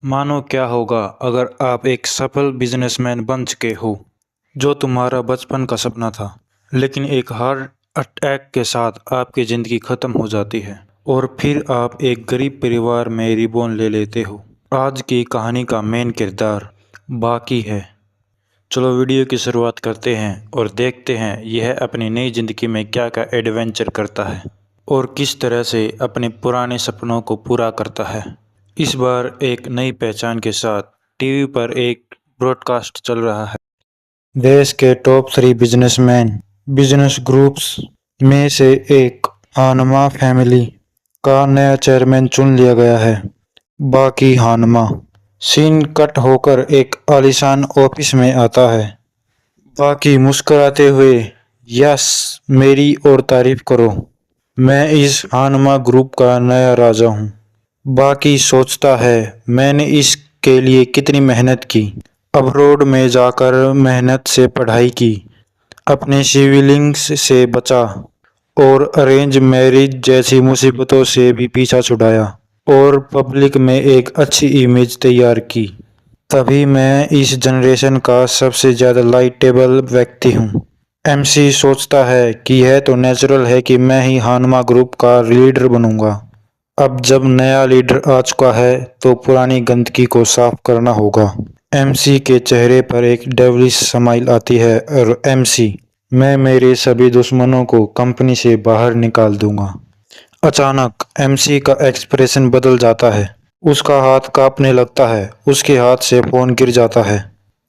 मानो क्या होगा अगर आप एक सफल बिजनेसमैन बन चुके हो, जो तुम्हारा बचपन का सपना था, लेकिन एक हार्ट अटैक के साथ आपकी ज़िंदगी ख़त्म हो जाती है और फिर आप एक गरीब परिवार में रिबॉर्न ले लेते हो। आज की कहानी का मेन किरदार बाकी है। चलो वीडियो की शुरुआत करते हैं और देखते हैं यह अपनी नई ज़िंदगी में क्या क्या एडवेंचर करता है और किस तरह से अपने पुराने सपनों को पूरा करता है। इस बार एक नई पहचान के साथ टीवी पर एक ब्रॉडकास्ट चल रहा है। देश के टॉप 3 बिजनेसमैन बिजनेस ग्रुप्स में से एक हानमा फैमिली का नया चेयरमैन चुन लिया गया है। बाकी हानमा सीन कट होकर एक आलीशान ऑफिस में आता है। बाकी मुस्कुराते हुए, यस मेरी और तारीफ करो, मैं इस हानमा ग्रुप का नया राजा हूँ। बाकी सोचता है, मैंने इसके लिए कितनी मेहनत की, अब्रॉड में जाकर मेहनत से पढ़ाई की, अपने सिबलिंग्स से बचा और अरेंज मैरिज जैसी मुसीबतों से भी पीछा छुड़ाया और पब्लिक में एक अच्छी इमेज तैयार की। तभी मैं इस जनरेशन का सबसे ज़्यादा लाइटेबल व्यक्ति हूँ। एमसी सोचता है कि यह तो नेचुरल है कि मैं ही हानमा ग्रुप का लीडर बनूंगा। अब जब नया लीडर आ चुका है तो पुरानी गंदगी को साफ करना होगा। एमसी के चेहरे पर एक डेविलिश स्माइल आती है और एमसी, मैं मेरे सभी दुश्मनों को कंपनी से बाहर निकाल दूंगा। अचानक एमसी का एक्सप्रेशन बदल जाता है। उसका हाथ कांपने लगता है, उसके हाथ से फोन गिर जाता है।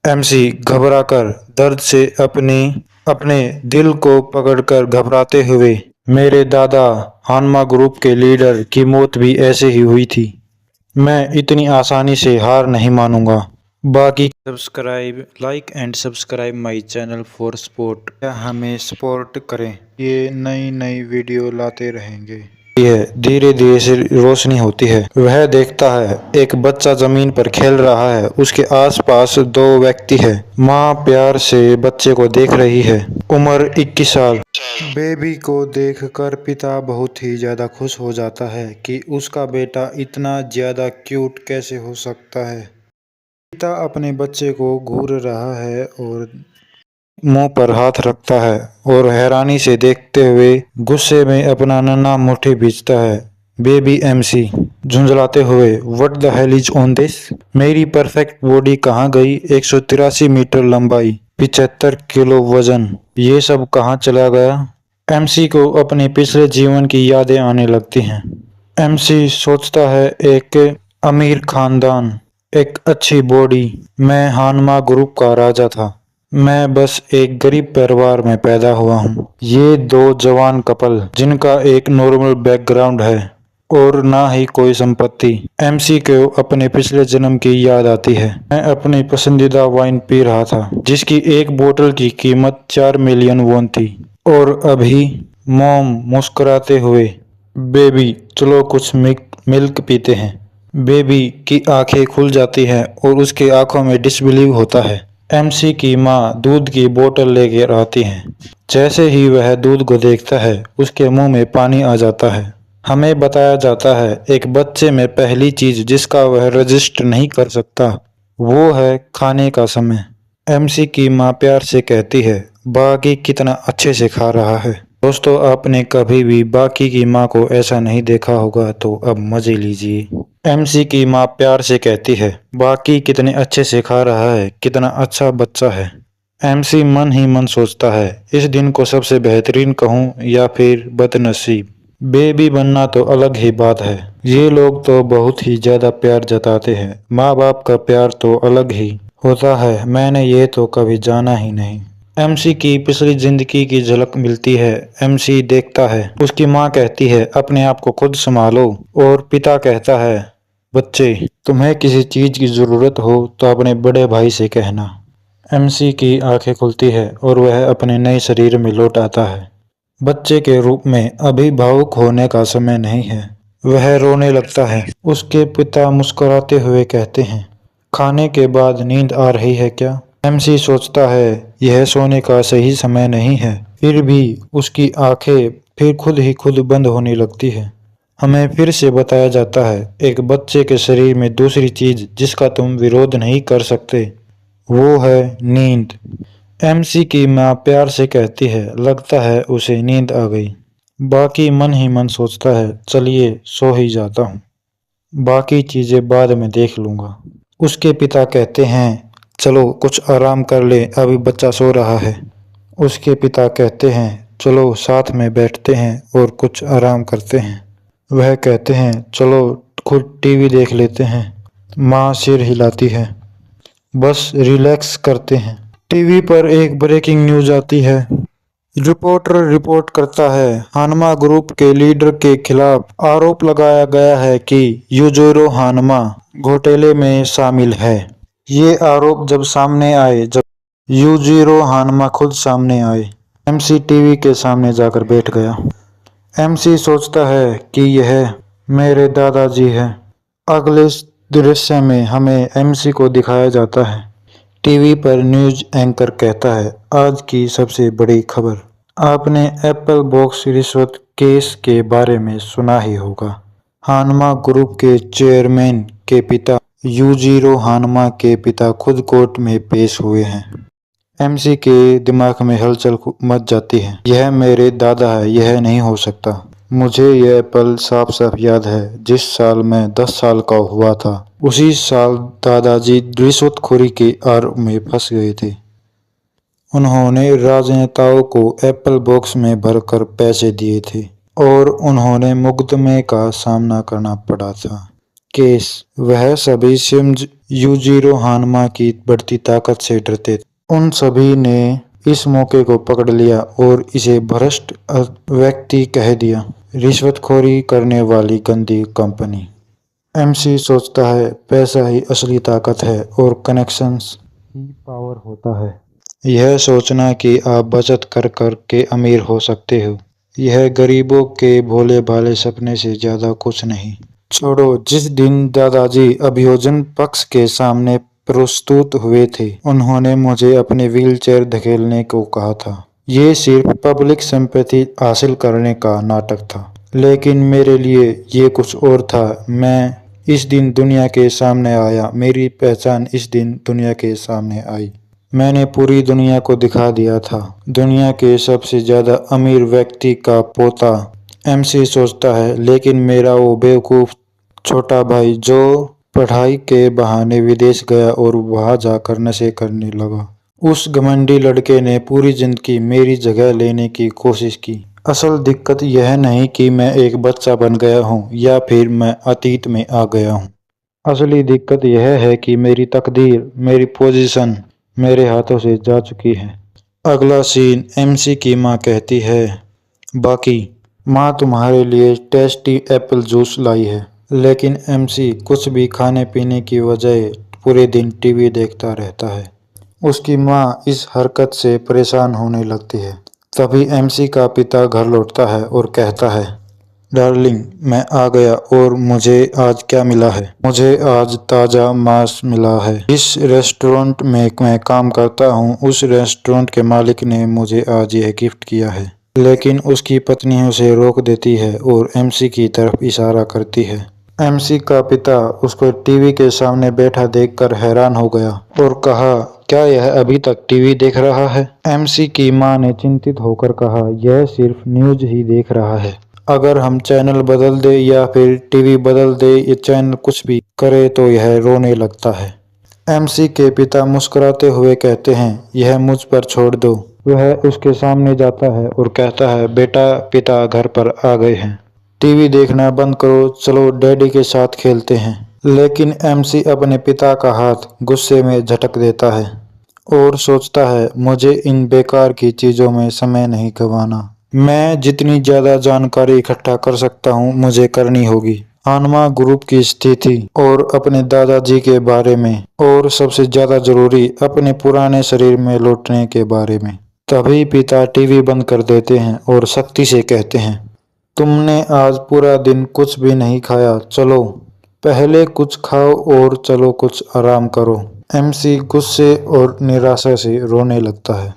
एमसी घबराकर दर्द से अपने दिल को पकड़कर घबराते हुए, मेरे दादा हानमा ग्रुप के लीडर की मौत भी ऐसे ही हुई थी। मैं इतनी आसानी से हार नहीं मानूंगा। बाकी subscribe, like and subscribe my channel for support. हमें सपोर्ट करें, ये नई नई वीडियो लाते रहेंगे। यह धीरे धीरे से रोशनी होती है। वह देखता है एक बच्चा जमीन पर खेल रहा है। उसके आसपास 2 व्यक्ति है। माँ प्यार से बच्चे को देख रही है। उम्र 21 साल। बेबी को देखकर पिता बहुत ही ज्यादा खुश हो जाता है कि उसका बेटा इतना ज्यादा क्यूट कैसे हो सकता है। पिता अपने बच्चे को घूर रहा है और मुंह पर हाथ रखता है और हैरानी से देखते हुए गुस्से में अपना नन्हा मुट्ठी भींचता है। बेबी एमसी झुंझलाते हुए, what the hell is on this? मेरी परफेक्ट बॉडी कहाँ गई? 183 मीटर लंबाई, 75 किलो वजन, ये सब कहाँ चला गया? एमसी को अपने पिछले जीवन की यादें आने लगती हैं। एमसी सोचता है, एक अमीर खानदान, एक अच्छी बॉडी, मैं हानमा ग्रुप का राजा था। मैं बस एक गरीब परिवार में पैदा हुआ हूँ। ये 2 जवान कपल जिनका एक नॉर्मल बैकग्राउंड है और ना ही कोई संपत्ति। एमसी को अपने पिछले जन्म की याद आती है। मैं अपनी पसंदीदा वाइन पी रहा था जिसकी एक बोतल की कीमत 4 मिलियन वॉन थी। और अभी मॉम मुस्कुराते हुए, बेबी चलो कुछ मिल्क पीते हैं। बेबी की आंखें खुल जाती हैं और उसकी आंखों में डिसबिलीव होता है। एमसी की माँ दूध की बोतल लेकर आती है। जैसे ही वह दूध को देखता है, उसके मुंह में पानी आ जाता है। हमें बताया जाता है एक बच्चे में पहली चीज जिसका वह रजिस्ट नहीं कर सकता, वो है खाने का समय। एमसी की माँ प्यार से कहती है, बाकी कितना अच्छे से खा रहा है। दोस्तों, आपने कभी भी बाकी की माँ को ऐसा नहीं देखा होगा तो अब मजे लीजिए। एमसी की माँ प्यार से कहती है, बाकी कितने अच्छे से खा रहा है, कितना अच्छा बच्चा है। एमसी मन ही मन सोचता है, इस दिन को सबसे बेहतरीन कहूँ या फिर बदनसीब। बेबी बनना तो अलग ही बात है। ये लोग तो बहुत ही ज्यादा प्यार जताते हैं। माँ बाप का प्यार तो अलग ही होता है। मैंने ये तो कभी जाना ही नहीं। एमसी की पिछली जिंदगी की झलक मिलती है। एमसी देखता है, उसकी माँ कहती है, अपने आप को खुद संभालो। और पिता कहता है, बच्चे तुम्हें किसी चीज की जरूरत हो तो अपने बड़े भाई से कहना। एमसी की आंखें खुलती है और वह अपने नए शरीर में लौट आता है। बच्चे के रूप में अभी भावुक होने का समय नहीं है। वह रोने लगता है। उसके पिता मुस्कुराते हुए कहते हैं, खाने के बाद नींद आ रही है क्या? एमसी सोचता है यह सोने का सही समय नहीं है। फिर भी उसकी आंखें फिर खुद ही खुद बंद होने लगती है। हमें फिर से बताया जाता है एक बच्चे के शरीर में दूसरी चीज जिसका तुम विरोध नहीं कर सकते, वो है नींद। एमसी की माँ प्यार से कहती है, लगता है उसे नींद आ गई। बाकी मन ही मन सोचता है, चलिए सो ही जाता हूँ, बाकी चीजें बाद में देख लूंगा। उसके पिता कहते हैं, चलो कुछ आराम कर ले, अभी बच्चा सो रहा है। उसके पिता कहते हैं, चलो साथ में बैठते हैं और कुछ आराम करते हैं। वह कहते हैं, चलो खुद टीवी देख लेते हैं। माँ सिर हिलाती है, बस रिलैक्स करते हैं। टीवी पर एक ब्रेकिंग न्यूज आती है। रिपोर्टर रिपोर्ट करता है, हानमा ग्रुप के लीडर के खिलाफ आरोप लगाया गया है कि यूजिरो हानमा घोटाले में शामिल है। ये आरोप जब सामने आए, जब यूजिरो हानमा खुद सामने आए, एमसी टीवी के सामने जाकर बैठ गया। एमसी सोचता है कि यह मेरे दादाजी हैं। अगले दृश्य में हमें एमसी को दिखाया जाता है। टीवी पर न्यूज एंकर कहता है, आज की सबसे बड़ी खबर। आपने एप्पल बॉक्स रिश्वत केस के बारे में सुना ही होगा। हानमा ग्रुप के चेयरमैन के पिता यूजिरो हानमा के पिता खुद कोर्ट में पेश हुए हैं। एमसी के दिमाग में हलचल मच जाती है। यह मेरे दादा है, यह नहीं हो सकता। मुझे यह पल साफ साफ याद है, जिस साल मैं 10 साल का हुआ था, उसी साल दादाजी रिश्वतखोरी के आरोप में फंस गए थे। उन्होंने राजनेताओं को एप्पल बॉक्स में भरकर पैसे दिए थे और उन्होंने मुकदमे का सामना करना पड़ा था। केस, वह सभी सिम्स यूजिरो हानमा की बढ़ती ताकत से डरते थे। उन सभी ने इस मौके को पकड़ लिया और इसे भ्रष्ट व्यक्ति कह दिया, रिश्वतखोरी करने वाली गंदी कंपनी। एमसी सोचता है, पैसा ही असली ताकत है और कनेक्शंस ही पावर होता है। यह सोचना कि आप बचत कर कर के अमीर हो सकते हो, यह गरीबों के भोले भाले सपने से ज्यादा कुछ नहीं। छोड़ो, जिस दिन दादाजी अभियोजन पक्ष के सामने प्रस्तुत हुए थे, उन्होंने मुझे अपने व्हीलचेयर धकेलने को कहा था। ये सिर्फ पब्लिक सिंपैथी हासिल करने का नाटक था, लेकिन मेरे लिए ये कुछ और था। मैं इस दिन दुनिया के सामने आया, मेरी पहचान इस दिन दुनिया के सामने आई। मैंने पूरी दुनिया को दिखा दिया था, दुनिया के सबसे ज्यादा अमीर व्यक्ति का पोता। एमसी सोचता है, लेकिन मेरा वो बेवकूफ छोटा भाई जो पढ़ाई के बहाने विदेश गया और वहां जाकर नशे करने लगा, उस घमंडी लड़के ने पूरी जिंदगी मेरी जगह लेने की कोशिश की। असल दिक्कत यह नहीं कि मैं एक बच्चा बन गया हूँ या फिर मैं अतीत में आ गया हूँ। असली दिक्कत यह है कि मेरी तकदीर, मेरी पोजीशन मेरे हाथों से जा चुकी है। अगला सीन, एमसी की माँ कहती है, बाकी माँ तुम्हारे लिए टेस्टी एप्पल जूस लाई है। लेकिन एमसी कुछ भी खाने पीने की बजाय पूरे दिन टीवी देखता रहता है। उसकी माँ इस हरकत से परेशान होने लगती है। तभी एमसी का पिता घर लौटता है और कहता है, डार्लिंग, मैं आ गया और मुझे आज क्या मिला है? मुझे आज ताज़ा मांस मिला है। इस रेस्टोरेंट में मैं काम करता हूँ, उस रेस्टोरेंट के मालिक ने मुझे आज यह गिफ्ट किया है। लेकिन उसकी पत्नी उसे रोक देती है और एमसी की तरफ इशारा करती है। एमसी का पिता उसको टीवी के सामने बैठा देखकर हैरान हो गया और कहा, क्या यह अभी तक टीवी देख रहा है? एमसी की मां ने चिंतित होकर कहा, यह सिर्फ न्यूज ही देख रहा है। अगर हम चैनल बदल दे या फिर टीवी बदल दे, ये चैनल कुछ भी करे तो यह रोने लगता है। एमसी के पिता मुस्कुराते हुए कहते हैं, यह मुझ पर छोड़ दो। वह उसके सामने जाता है और कहता है, बेटा, पिता घर पर आ गए हैं, टीवी देखना बंद करो, चलो डैडी के साथ खेलते हैं। लेकिन एमसी अपने पिता का हाथ गुस्से में झटक देता है और सोचता है, मुझे इन बेकार की चीजों में समय नहीं गंवाना। मैं जितनी ज्यादा जानकारी इकट्ठा कर सकता हूँ मुझे करनी होगी, हानमा ग्रुप की स्थिति और अपने दादाजी के बारे में, और सबसे ज्यादा जरूरी अपने पुराने शरीर में लौटने के बारे में। तभी पिता टीवी बंद कर देते हैं और सख्ती से कहते हैं, तुमने आज पूरा दिन कुछ भी नहीं खाया, चलो पहले कुछ खाओ और चलो कुछ आराम करो। एमसी गुस्से और निराशा से रोने लगता है।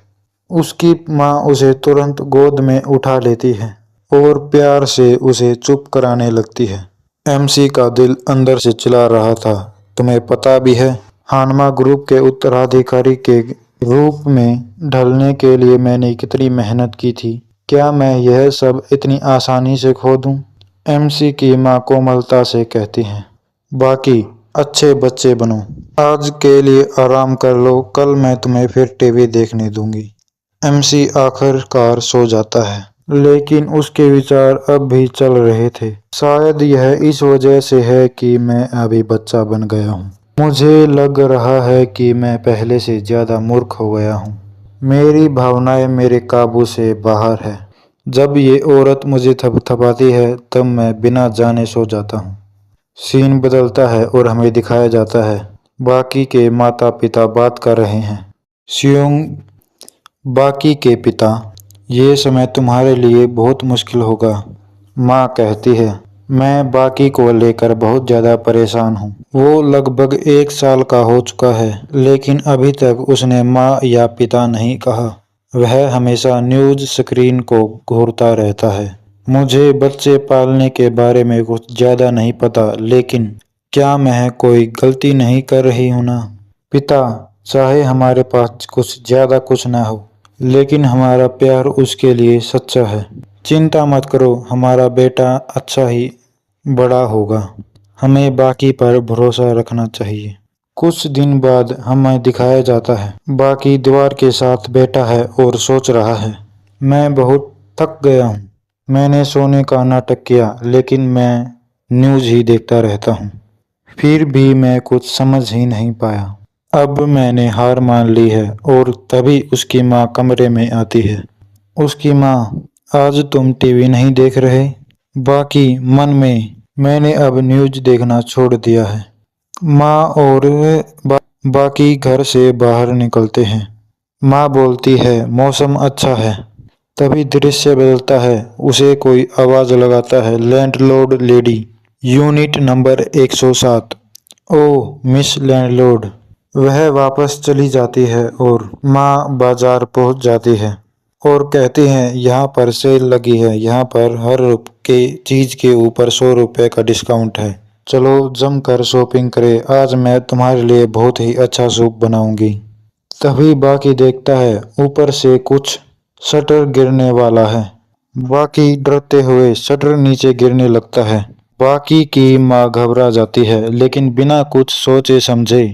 उसकी माँ उसे तुरंत गोद में उठा लेती है और प्यार से उसे चुप कराने लगती है। एमसी का दिल अंदर से चिल्ला रहा था, तुम्हें पता भी है, हानमा ग्रुप के उत्तराधिकारी के रूप में ढलने के लिए मैंने कितनी मेहनत की थी। क्या मैं यह सब इतनी आसानी से खो दूं? एमसी की माँ कोमलता से कहती हैं, बाकी अच्छे बच्चे बनो, आज के लिए आराम कर लो, कल मैं तुम्हें फिर टीवी देखने दूंगी। एमसी आखिरकार सो जाता है, लेकिन उसके विचार अब भी चल रहे थे। शायद यह इस वजह से है कि मैं अभी बच्चा बन गया हूँ। मुझे लग रहा है कि मैं पहले से ज्यादा मूर्ख हो गया हूँ। मेरी भावनाएं मेरे काबू से बाहर है। जब ये औरत मुझे थपथपाती है तब मैं बिना जाने सो जाता हूँ। सीन बदलता है और हमें दिखाया जाता है बाकी के माता पिता बात कर रहे हैं। सियोंग बाकी के पिता, ये समय तुम्हारे लिए बहुत मुश्किल होगा, माँ कहती है। मैं बाकी को लेकर बहुत ज़्यादा परेशान हूँ। वो लगभग 1 साल का हो चुका है, लेकिन अभी तक उसने माँ या पिता नहीं कहा। वह हमेशा न्यूज़ स्क्रीन को घूरता रहता है। मुझे बच्चे पालने के बारे में कुछ ज़्यादा नहीं पता, लेकिन क्या मैं कोई गलती नहीं कर रही हूँ ना? पिता, चाहे हमारे पास कुछ ज़्यादा कुछ ना हो, लेकिन हमारा प्यार उसके लिए सच्चा है। चिंता मत करो, हमारा बेटा अच्छा ही बड़ा होगा। हमें बाकी पर भरोसा रखना चाहिए। कुछ दिन बाद हमें दिखाया जाता है बाकी दीवार के साथ बैठा है और सोच रहा है, मैं बहुत थक गया हूँ। मैंने सोने का नाटक किया, लेकिन मैं न्यूज़ ही देखता रहता हूँ। फिर भी मैं कुछ समझ ही नहीं पाया। अब मैंने हार मान ली है। और तभी उसकी माँ कमरे में आती है। उसकी माँ, आज तुम टीवी नहीं देख रहे? बाकी मन में, मैंने अब न्यूज़ देखना छोड़ दिया है। माँ और बाकी घर से बाहर निकलते हैं। माँ बोलती है, मौसम अच्छा है। तभी दृश्य बदलता है। उसे कोई आवाज लगाता है, लैंडलॉर्ड लेडी, यूनिट नंबर 107। ओह मिस लैंडलॉर्ड। वह वापस चली जाती है और माँ बाजार पहुंच जाती है और कहती हैं, यहाँ पर सेल लगी है, यहाँ पर हर के चीज के ऊपर 100 रुपए का डिस्काउंट है। चलो जमकर शॉपिंग करें, आज मैं तुम्हारे लिए बहुत ही अच्छा सूप बनाऊंगी। तभी बाकी देखता है ऊपर से कुछ शटर गिरने वाला है। बाकी डरते हुए शटर नीचे गिरने लगता है। बाकी की माँ घबरा जाती है, लेकिन बिना कुछ सोचे समझे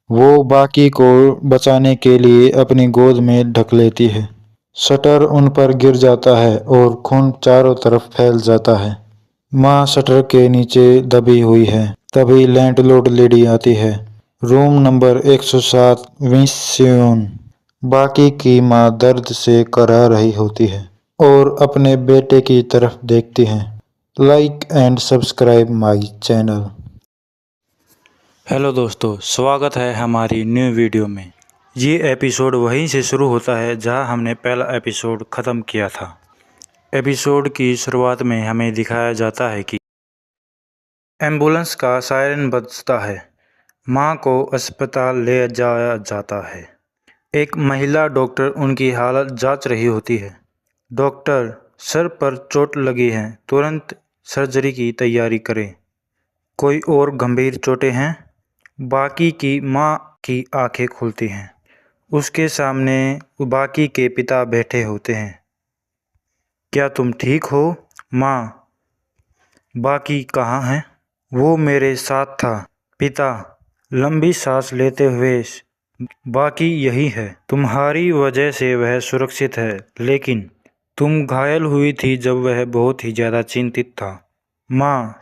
वो बाकी को बचाने के लिए अपनी गोद में ढक लेती है। शटर उन पर गिर जाता है और खून चारों तरफ फैल जाता है। माँ शटर के नीचे दबी हुई है। तभी लैंडलॉर्ड लेडी आती है। Room number 107 विंस्यून। बाकी की माँ दर्द से कराह रही होती है और अपने बेटे की तरफ देखती है। Like and subscribe my channel. Hello दोस्तों, स्वागत है हमारी न्यू वीडियो में। ये एपिसोड वहीं से शुरू होता है जहां हमने पहला एपिसोड ख़त्म किया था। एपिसोड की शुरुआत में हमें दिखाया जाता है कि एम्बुलेंस का सायरन बजता है। माँ को अस्पताल ले जाया जाता है। एक महिला डॉक्टर उनकी हालत जांच रही होती है। डॉक्टर, सर पर चोट लगी है, तुरंत सर्जरी की तैयारी करें। कोई और गंभीर चोटें हैं? बाकी की माँ की आंखें खुलती हैं। उसके सामने बाकी के पिता बैठे होते हैं। क्या तुम ठीक हो माँ? बाकी कहाँ है? वो मेरे साथ था। पिता लंबी सांस लेते हुए, बाकी यही है। तुम्हारी वजह से वह सुरक्षित है, लेकिन तुम घायल हुई थी जब वह बहुत ही ज़्यादा चिंतित था। माँ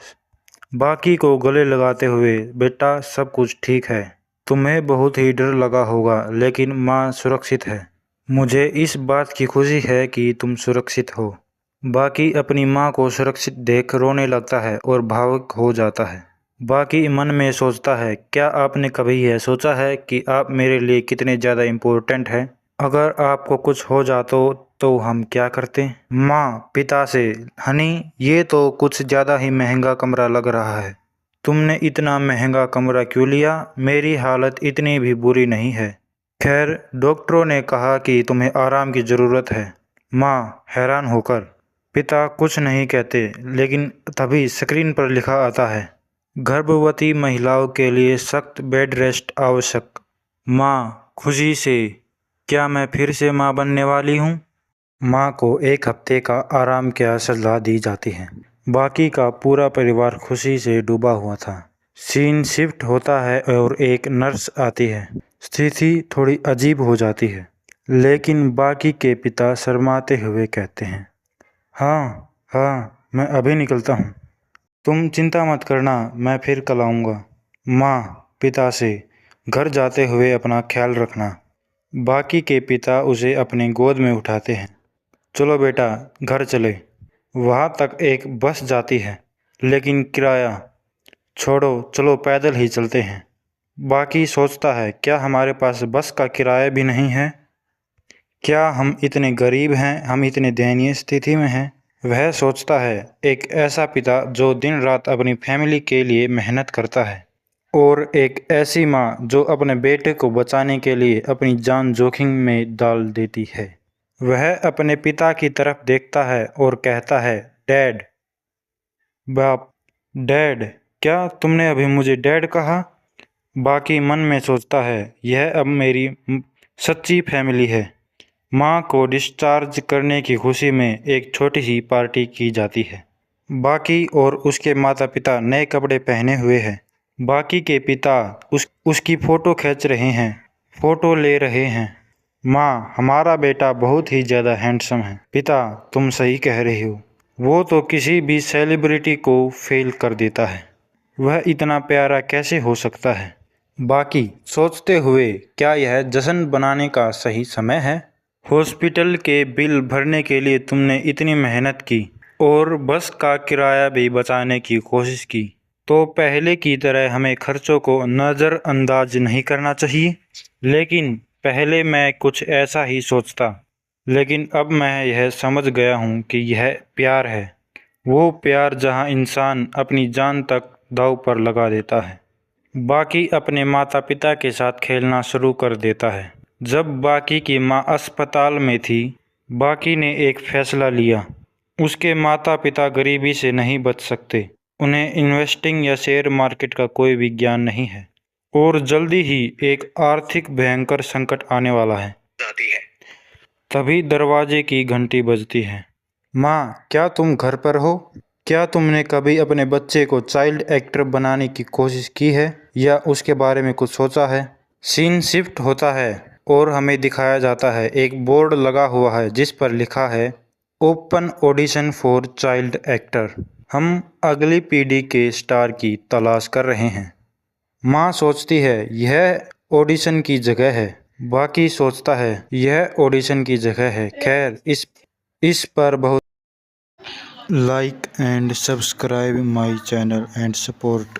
बाकी को गले लगाते हुए, बेटा सब कुछ ठीक है। तुम्हें बहुत ही डर लगा होगा, लेकिन माँ सुरक्षित है। मुझे इस बात की खुशी है कि तुम सुरक्षित हो। बाकी अपनी माँ को सुरक्षित देख रोने लगता है और भावुक हो जाता है। बाकी मन में सोचता है, क्या आपने कभी यह सोचा है कि आप मेरे लिए कितने ज़्यादा इम्पोर्टेंट हैं? अगर आपको कुछ हो जाता तो हम क्या करते? माँ पिता से, हनी ये तो कुछ ज़्यादा ही महंगा कमरा लग रहा है। तुमने इतना महंगा कमरा क्यों लिया? मेरी हालत इतनी भी बुरी नहीं है। खैर, डॉक्टरों ने कहा कि तुम्हें आराम की ज़रूरत है। माँ हैरान होकर, पिता कुछ नहीं कहते, लेकिन तभी स्क्रीन पर लिखा आता है, गर्भवती महिलाओं के लिए सख्त बेड रेस्ट आवश्यक। माँ खुशी से, क्या मैं फिर से माँ बनने वाली हूँ? माँ को 1 हफ्ते का आराम की सलाह दी जाती है। बाकी का पूरा परिवार खुशी से डूबा हुआ था। सीन शिफ्ट होता है और एक नर्स आती है। स्थिति थोड़ी अजीब हो जाती है, लेकिन बाकी के पिता शर्माते हुए कहते हैं, हाँ हाँ, मैं अभी निकलता हूँ, तुम चिंता मत करना, मैं फिर कल आऊँगा। माँ पिता से, घर जाते हुए अपना ख्याल रखना। बाकी के पिता उसे अपनी गोद में उठाते हैं। चलो बेटा, घर चले। वहाँ तक एक बस जाती है, लेकिन किराया छोड़ो, चलो पैदल ही चलते हैं। बाकी सोचता है, क्या हमारे पास बस का किराया भी नहीं है? क्या हम इतने गरीब हैं, हम इतने दयनीय स्थिति में हैं? वह सोचता है, एक ऐसा पिता जो दिन रात अपनी फैमिली के लिए मेहनत करता है, और एक ऐसी माँ जो अपने बेटे को बचाने के लिए अपनी जान जोखिम में डाल देती है। वह अपने पिता की तरफ देखता है और कहता है, डैड। बाप, डैड, क्या तुमने अभी मुझे डैड कहा? बाकी मन में सोचता है, यह अब मेरी सच्ची फैमिली है। माँ को डिस्चार्ज करने की खुशी में एक छोटी सी पार्टी की जाती है। बाकी और उसके माता पिता नए कपड़े पहने हुए हैं। बाकी के पिता उसकी फ़ोटो खींच रहे हैं, फ़ोटो ले रहे हैं। माँ, हमारा बेटा बहुत ही ज़्यादा हैंडसम है। पिता, तुम सही कह रही हो, वो तो किसी भी सेलिब्रिटी को फेल कर देता है। वह इतना प्यारा कैसे हो सकता है? बाकी सोचते हुए, क्या यह जश्न बनाने का सही समय है? हॉस्पिटल के बिल भरने के लिए तुमने इतनी मेहनत की और बस का किराया भी बचाने की कोशिश की, तो पहले की तरह हमें खर्चों को नज़रअंदाज नहीं करना चाहिए। लेकिन पहले मैं कुछ ऐसा ही सोचता, लेकिन अब मैं यह समझ गया हूँ कि यह प्यार है। वो प्यार जहाँ इंसान अपनी जान तक दांव पर लगा देता है। बाकी अपने माता पिता के साथ खेलना शुरू कर देता है। जब बाकी की माँ अस्पताल में थी, बाकी ने एक फैसला लिया। उसके माता पिता गरीबी से नहीं बच सकते, उन्हें इन्वेस्टिंग या शेयर मार्केट का कोई भी ज्ञान नहीं है, और जल्दी ही एक आर्थिक भयंकर संकट आने वाला है। तभी दरवाजे की घंटी बजती है। माँ, क्या तुम घर पर हो? क्या तुमने कभी अपने बच्चे को चाइल्ड एक्टर बनाने की कोशिश की है या उसके बारे में कुछ सोचा है? सीन शिफ्ट होता है और हमें दिखाया जाता है, एक बोर्ड लगा हुआ है जिस पर लिखा है, open audition for child actor. हम अगली पीढ़ी के स्टार की तलाश कर रहे हैं। माँ सोचती है, यह ऑडिशन की जगह है। बाकी सोचता है, यह ऑडिशन की जगह है। खैर, इस पर बहुत like and subscribe my channel and support